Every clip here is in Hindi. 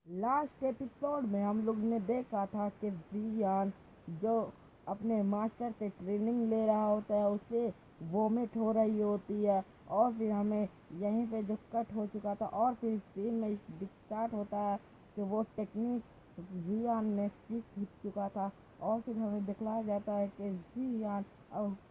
लास्ट एपिसोड में हम लोग ने देखा था कि जियान जो अपने मास्टर से ट्रेनिंग ले रहा होता है उसे वोमिट हो रही होती है। और फिर हमें यहीं पे जो कट हो चुका था और फिर सीन में स्टार्ट होता है कि वो टेक्निक जियान ने सीख चुका था। और फिर हमें दिखलाया जाता है कि जियान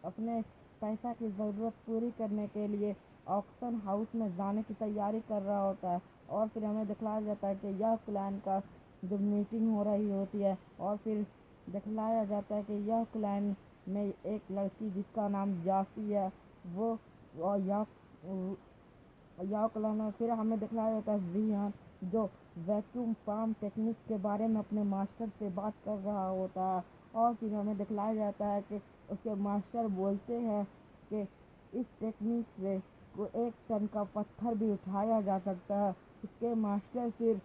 अपने पैसा की ज़रूरत पूरी करने के लिए ऑक्शन हाउस में जाने की तैयारी कर रहा होता है। और फिर हमें दिखलाया जाता है कि यह क्लैन का जो मीटिंग हो रही होती है। और फिर दिखलाया जाता है कि यह क्लैन में एक लड़की जिसका नाम जासी है वो और यह क्लैन है। फिर हमें दिखलाया जाता है जियान जो वैक्यूम फार्म टेक्निक के बारे में अपने मास्टर से बात कर रहा होता है। और फिर हमें दिखलाया जाता है कि उसके मास्टर बोलते हैं कि इस टेक्निक से को 1 टन का पत्थर भी उठाया जा सकता है। उसके मास्टर फिर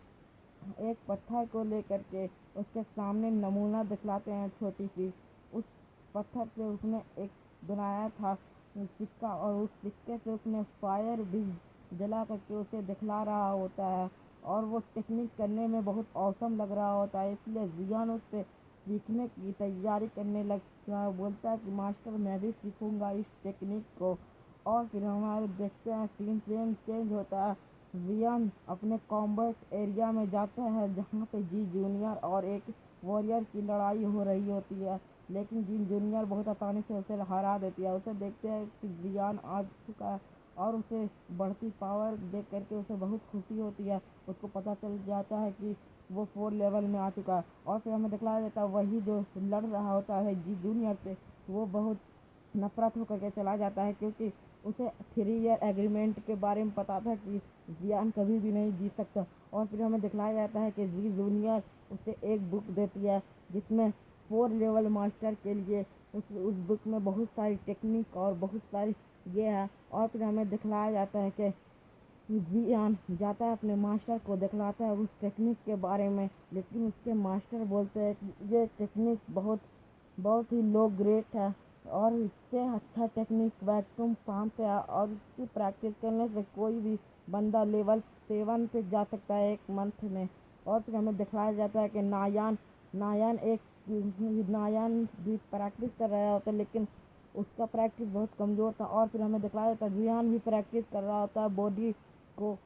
एक पत्थर को लेकर के उसके सामने नमूना दिखलाते हैं छोटी सी। उस पत्थर से उसने एक बनाया था सिक्का और उस सिक्के से उसने फायर भी जला करके उसे दिखला रहा होता है। और वो टेक्निक करने में बहुत औसम लग रहा होता है, इसलिए जियान उससे सीखने की तैयारी करने लगता है। बोलता है कि मास्टर मैं भी सीखूंगा इस टेक्निक को। और फिर हमारे देखते हैं सीन चेंज होता है। जियान अपने कॉम्बैट एरिया में जाता है जहाँ पे जी जूनियर और एक वॉरियर की लड़ाई हो रही होती है। लेकिन जी जूनियर बहुत आसानी से उसे हरा देती है। उसे देखते हैं कि जियान आ चुका है और उसे बढ़ती पावर देख करके उसे बहुत खुशी होती है। उसको पता चल जाता है कि वो 4 लेवल में आ चुका है। और फिर हमें दिखलाया जाता है वही जो लड़ रहा होता है जी जूनियर से वो बहुत नफरत होकर के चला जाता है, क्योंकि उसे 3 ईयर एग्रीमेंट के बारे में पता था कि जियान कभी भी नहीं जीत सकता। और फिर हमें दिखलाया जाता है कि जी जूनियर उसे एक बुक देती है जिसमें 4 लेवल मास्टर के लिए उस बुक में बहुत सारी टेक्निक और बहुत सारी ये है। और फिर हमें दिखलाया जाता है कि जियान जाता है अपने मास्टर को दिखलाता है उस टेक्निक के बारे में। लेकिन उसके मास्टर बोलते हैं कि ये टेक्निक बहुत बहुत ही लो ग्रेड है और इससे अच्छा टेक्निक वैक्यूम फार्म पे है और इसकी प्रैक्टिस करने से कोई भी बंदा लेवल 7 पे जा सकता है 1 मंथ में। और फिर हमें दिखाया जाता है कि नायान नायान एक नायान भी प्रैक्टिस कर रहा होता है, लेकिन उसका प्रैक्टिस बहुत कमज़ोर था। और फिर हमें दिखाया जाता है जियान भी प्रैक्टिस कर रहा होता है को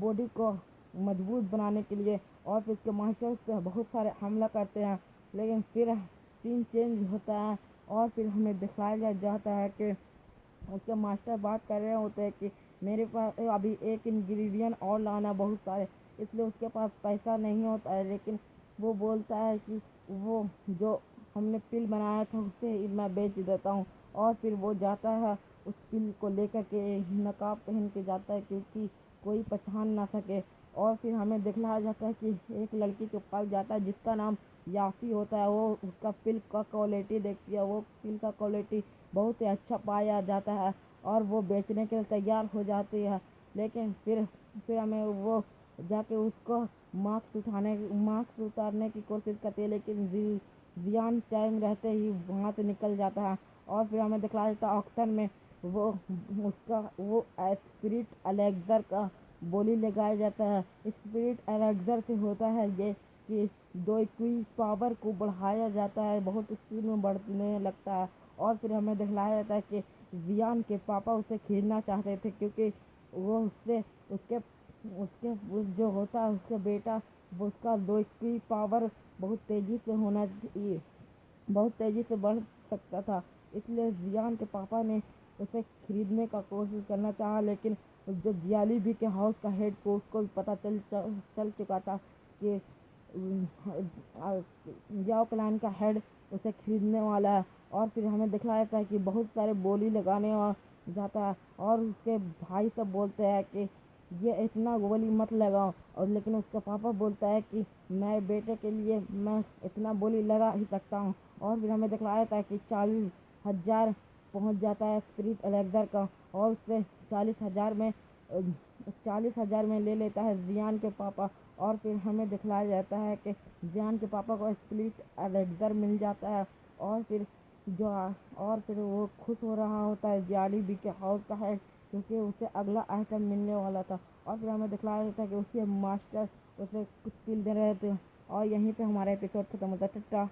बॉडी को मजबूत बनाने के लिए। और फिर उसके मास्टर उस पर बहुत सारे हमला करते हैं, लेकिन फिर सीन चेंज होता है। और फिर हमें दिखाया जाता है कि उसके मास्टर बात कर रहे होते हैं कि मेरे पास अभी एक इंग्रेडिएंट और लाना बहुत सारे, इसलिए उसके पास पैसा नहीं होता है। लेकिन वो बोलता है कि वो जो हमने पिल बनाया था उसे मैं बेच देता हूँ। और फिर वो जाता है उस पिल को लेकर के नकाब पहन के जाता है क्योंकि कोई पहचान ना सके। और फिर हमें दिखलाया जाता है कि एक लड़की के पास जाता है जिसका नाम यासी होता है। वो उसका पिल का क्वालिटी देखती है, वो पिल का क्वालिटी बहुत ही अच्छा पाया जाता है और वो बेचने के लिए तैयार हो जाती है। लेकिन फिर हमें वो जाके उसको मार्क्स उतारने की कोशिश करती है, लेकिन जियान टाइम रहते ही वहाँ से निकल जाता है। और फिर हमें दिखलाया जाता है ऑक्शन में वो वो स्पिरिट एलेक्सर का बोली लगाया जाता है। स्पिरिट एलेक्सर से होता है ये कि दो की पावर को बढ़ाया जाता है, बहुत स्पीड में बढ़ने लगता है। और फिर हमें दिखलाया जाता है कि जियान के पापा उसे खरीदना चाहते थे क्योंकि वो उससे उसके उसके जो होता है उसका बेटा वो उसका 2 की पावर बहुत तेज़ी से होना चाहिए, बहुत तेज़ी से बढ़ सकता था। इसलिए जियान के पापा ने उसे खरीदने का कोशिश करना चाहा, लेकिन जो जियाली भी के हाउस का हेड को उसको भी पता चल चुका था कि याओ क्लैन का हेड उसे खरीदने वाला है। और फिर हमें दिखाया था कि बहुत सारे बोली लगाने जाता है और उसके भाई सब बोलते हैं कि ये इतना बोली मत लगाओ। और लेकिन उसका पापा बोलता है कि मैं बेटे के लिए मैं इतना बोली लगा ही सकता हूँ। और फिर हमें दिखाया था कि 40,000 पहुँच जाता है स्पिरिट एलेक्सर का और उससे 40,000 में 40,000 में ले लेता है जियान के पापा। और फिर हमें दिखलाया जाता है कि जियान के पापा को स्पिरिट एलेक्सर मिल जाता है। और फिर जो और फिर वो खुश हो रहा होता है जियाली बी के हाउस का है क्योंकि उसे अगला आइटम मिलने वाला था। और फिर हमें दिखलाया जाता है कि उसके मास्टर उसे कुछ पील दे रहे थे। और यहीं पे हमारा एपिसोड खत्म होता है। टाटा।